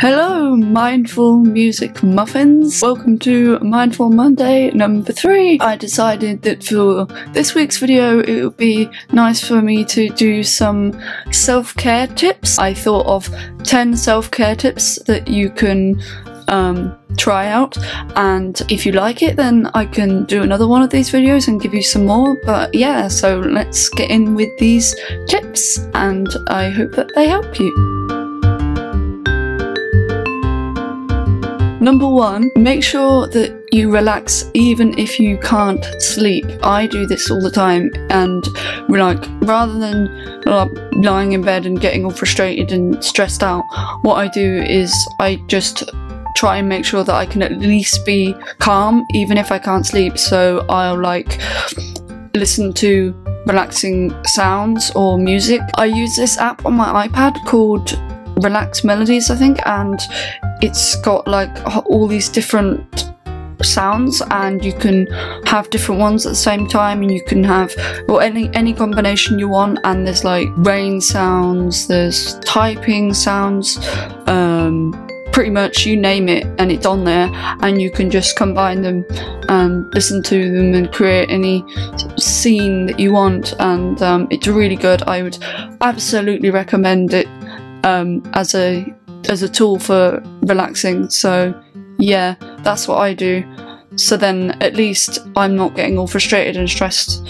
Hello, Mindful Music Muffins. Welcome to Mindful Monday number 3. I decided that for this week's video it would be nice for me to do some self-care tips. I thought of 10 self-care tips that you can try out, and if you like it then I can do another one of these videos and give you some more. But yeah, so let's get in with these tips and I hope that they help you. Number 1, make sure that you relax even if you can't sleep. I do this all the time, and rather than lying in bed and getting all frustrated and stressed out, what I do is I just try and make sure that I can at least be calm even if I can't sleep. So I'll listen to relaxing sounds or music. I use this app on my iPad called Relax Melodies, I think, and it's got all these different sounds, and you can have different ones at the same time, and you can have any combination you want. And there's rain sounds, there's typing sounds, pretty much you name it and it's on there, and you can just combine them and listen to them and create any scene that you want. And it's really good. I would absolutely recommend it as a tool for relaxing. So yeah, that's what I do. So then at least I'm not getting all frustrated and stressed.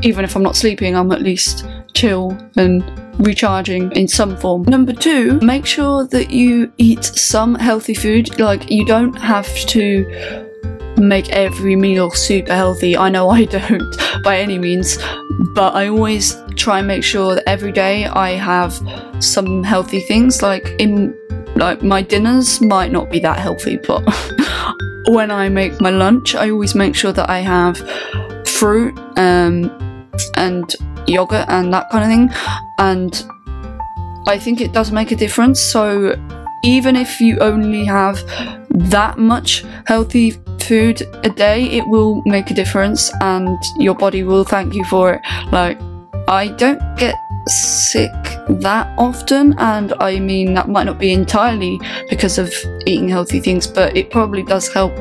Even if I'm not sleeping, I'm at least chill and recharging in some form. Number 2, make sure that you eat some healthy food. You don't have to make every meal super healthy. I know I don't by any means, but I always try and make sure that every day I have some healthy things. My dinners might not be that healthy, but when I make my lunch, I always make sure that I have fruit and yogurt and that kind of thing, and I think it does make a difference. So even if you only have that much healthy food a day, it will make a difference and your body will thank you for it. I don't get sick that often, and I mean that might not be entirely because of eating healthy things, but it probably does help.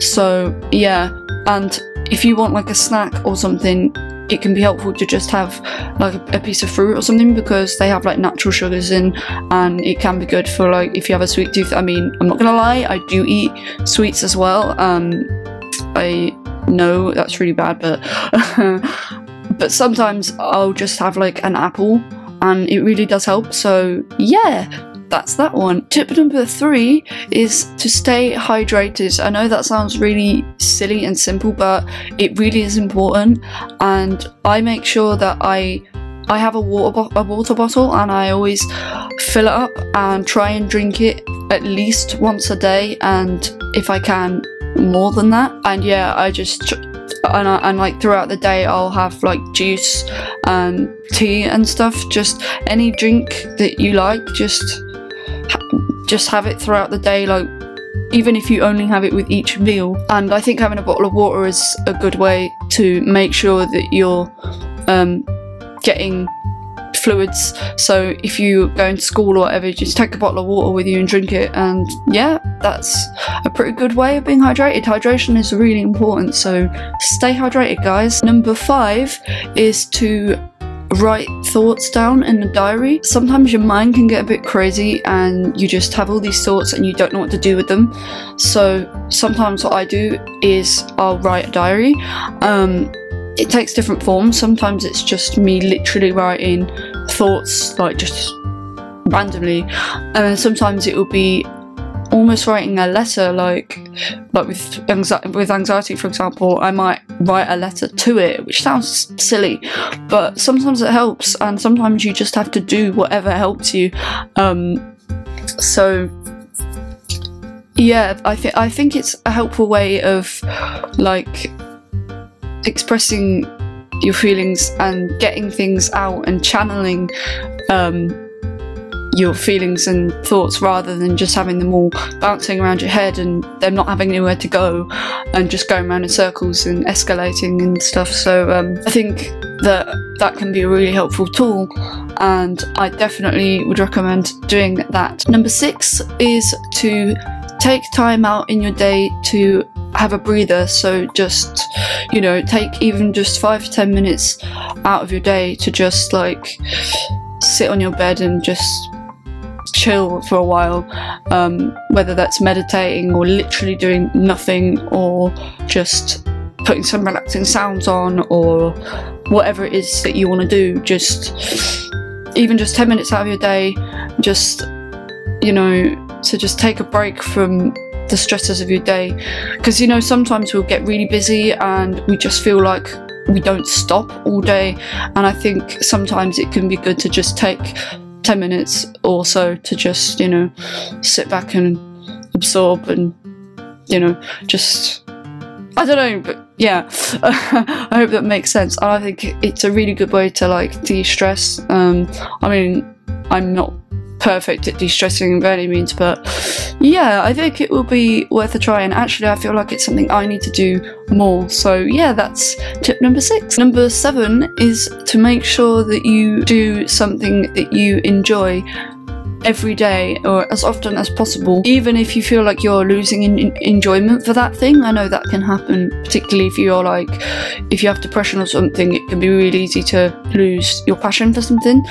So yeah, and if you want a snack or something, it can be helpful to just have a piece of fruit or something, because they have natural sugars in, and it can be good for if you have a sweet tooth. I mean, I'm not gonna lie, I do eat sweets as well. I know that's really bad, but sometimes I'll just have an apple and it really does help. So yeah, that's that one. Tip number 3 is to stay hydrated. I know that sounds really silly and simple, but it really is important, and I make sure that I have a water bottle, and I always fill it up and try and drink it at least once a day, and if I can, more than that. And yeah, I just and throughout the day I'll have juice and tea and stuff. Just any drink that you like, just have it throughout the day, even if you only have it with each meal. And I think having a bottle of water is a good way to make sure that you're getting fluids. So if you go into school or whatever, just take a bottle of water with you and drink it, and yeah, that's a pretty good way of being hydrated. Hydration is really important, so stay hydrated, guys. Number 5 is to write thoughts down in a diary. Sometimes your mind can get a bit crazy and you just have all these thoughts and you don't know what to do with them. So sometimes what I do is I'll write a diary. It takes different forms. Sometimes it's just me literally writing thoughts just randomly, and then sometimes it will be almost writing a letter, with anxiety, for example. I might write a letter to it, which sounds silly, but sometimes it helps, and sometimes you just have to do whatever helps you. So yeah, I think it's a helpful way of expressing your feelings and getting things out and channeling your feelings and thoughts, rather than just having them all bouncing around your head and them not having anywhere to go and just going around in circles and escalating and stuff. So I think that can be a really helpful tool, and I definitely would recommend doing that. Number 6 is to take time out in your day to have a breather. So just, you know, take even just 5 to 10 minutes out of your day to just like sit on your bed and just chill for a while, whether that's meditating or literally doing nothing, or just putting some relaxing sounds on, or whatever it is that you want to do. Just even just 10 minutes out of your day, just, you know, to just take a break from the stresses of your day, because, you know, sometimes we'll get really busy and we just feel like we don't stop all day, and I think sometimes it can be good to just take 10 minutes or so to just, you know, sit back and absorb and, you know, just, I don't know, but yeah, I hope that makes sense. And I think it's a really good way to like de-stress. I mean, I'm not perfect at de-stressing by any means, but yeah, I think it will be worth a try, and actually I feel like it's something I need to do more. So yeah, that's tip number 6. Number 7 is to make sure that you do something that you enjoy every day, or as often as possible, even if you feel like you're losing enjoyment for that thing. I know that can happen, particularly if you're like, if you have depression or something, it can be really easy to lose your passion for something.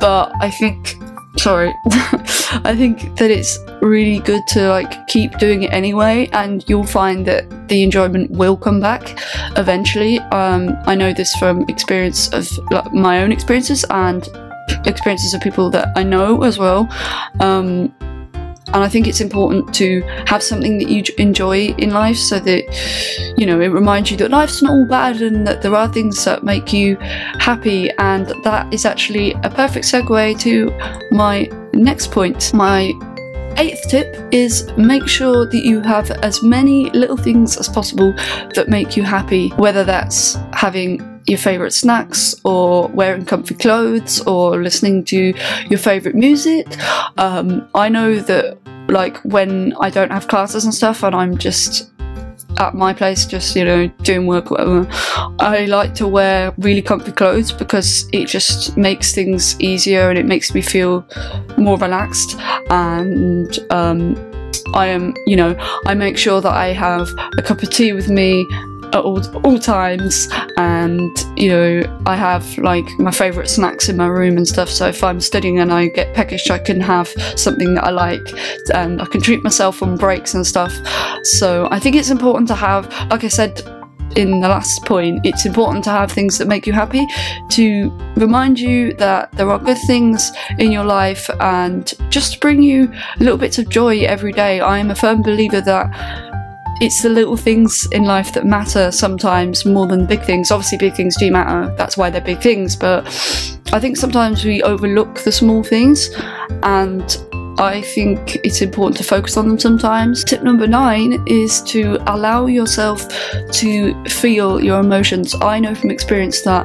But I think I think that it's really good to like keep doing it anyway, and you'll find that the enjoyment will come back eventually. I know this from experience of like, my own experiences and experiences of people that I know as well. And I think it's important to have something that you enjoy in life, so that, you know, it reminds you that life's not all bad and that there are things that make you happy. And that is actually a perfect segue to my next point. My 8th tip is make sure that you have as many little things as possible that make you happy, whether that's having your favourite snacks, or wearing comfy clothes, or listening to your favourite music. I know that like when I don't have classes and stuff and I'm just at my place just, you know, doing work or whatever, I like to wear really comfy clothes because it just makes things easier and it makes me feel more relaxed. And I make sure that I have a cup of tea with me at all times, and, you know, I have like my favourite snacks in my room and stuff, so if I'm studying and I get peckish, I can have something that I like, and I can treat myself on breaks and stuff. So I think it's important to have, like I said in the last point, it's important to have things that make you happy, to remind you that there are good things in your life and just bring you little bits of joy every day. I am a firm believer that it's the little things in life that matter sometimes more than the big things. Obviously big things do matter, that's why they're big things, but I think sometimes we overlook the small things, and I think it's important to focus on them sometimes. Tip number 9 is to allow yourself to feel your emotions. I know from experience that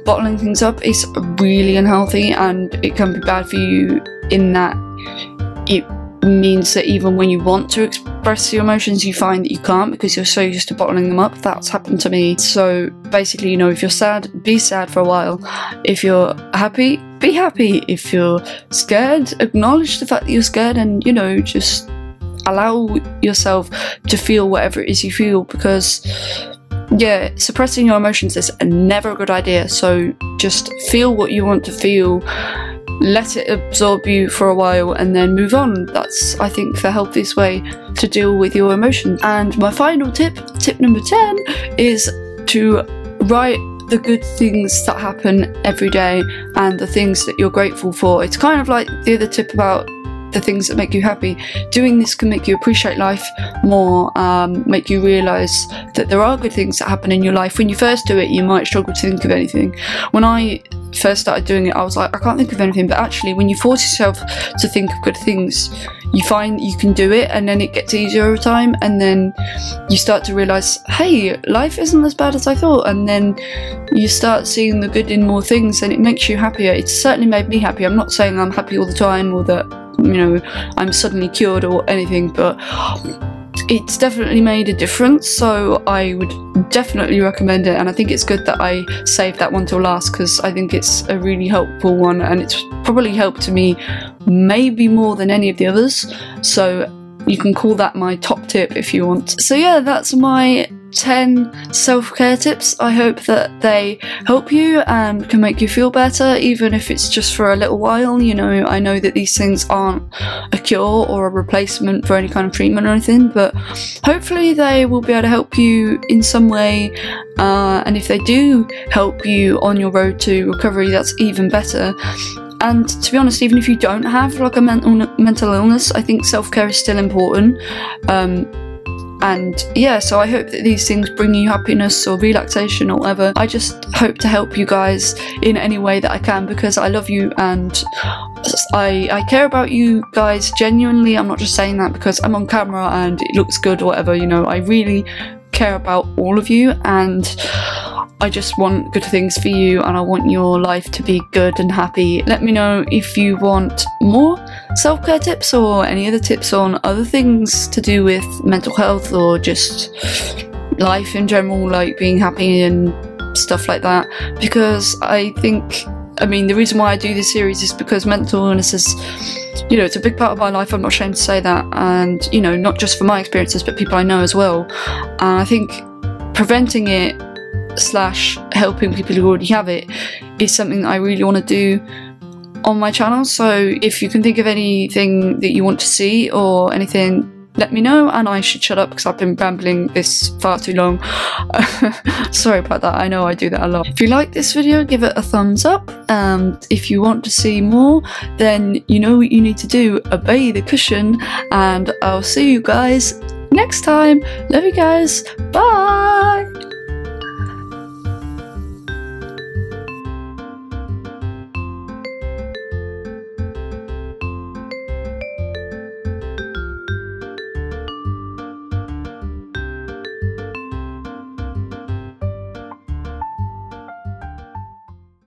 bottling things up is really unhealthy, and it can be bad for you in that it means that even when you want to express your emotions, you find that you can't because you're so used to bottling them up. That's happened to me. So basically, you know, if you're sad, be sad for a while. If you're happy, be happy. If you're scared, acknowledge the fact that you're scared, and, you know, just allow yourself to feel whatever it is you feel, because yeah, suppressing your emotions is never a good idea. So just feel what you want to feel, let it absorb you for a while, and then move on. That's, I think, the healthiest way to deal with your emotions. And my final tip, tip number 10, is to write the good things that happen every day and the things that you're grateful for. It's kind of like the other tip about the things that make you happy. Doing this can make you appreciate life more, make you realise that there are good things that happen in your life. When you first do it, you might struggle to think of anything. When I first started doing it, I was like, I can't think of anything, but actually when you force yourself to think of good things, you find you can do it, and then it gets easier over time, and then you start to realise, hey, life isn't as bad as I thought, and then you start seeing the good in more things, and it makes you happier. It's certainly made me happy. I'm not saying I'm happy all the time, or that, you know, I'm suddenly cured or anything, but it's definitely made a difference, so I would definitely recommend it, and I think it's good that I saved that one till last because I think it's a really helpful one, and it's probably helped me maybe more than any of the others, so you can call that my top tip if you want. So yeah, that's my 10 self-care tips. I hope that they help you and can make you feel better, even if it's just for a little while. You know, I know that these things aren't a cure or a replacement for any kind of treatment or anything, but hopefully they will be able to help you in some way, and if they do help you on your road to recovery, that's even better. And to be honest, even if you don't have like a mental illness, I think self-care is still important. And yeah, so I hope that these things bring you happiness or relaxation or whatever. I just hope to help you guys in any way that I can, because I love you and I care about you guys genuinely. I'm not just saying that because I'm on camera and it looks good or whatever, you know. I really care about all of you, and I just want good things for you, and I want your life to be good and happy. Let me know if you want more self-care tips or any other tips on other things to do with mental health or just life in general, like being happy and stuff like that, because I think, I mean, the reason why I do this series is because mental illness is, you know, it's a big part of my life. I'm not ashamed to say that, and you know, not just for my experiences but people I know as well. And I think preventing it / helping people who already have it is something that I really want to do on my channel. So if you can think of anything that you want to see or anything, let me know, and I should shut up because I've been rambling this far too long. Sorry about that, I know I do that a lot. If you like this video, give it a thumbs up, and if you want to see more, then you know what you need to do: obey the cushion, and I'll see you guys next time. Love you guys, bye!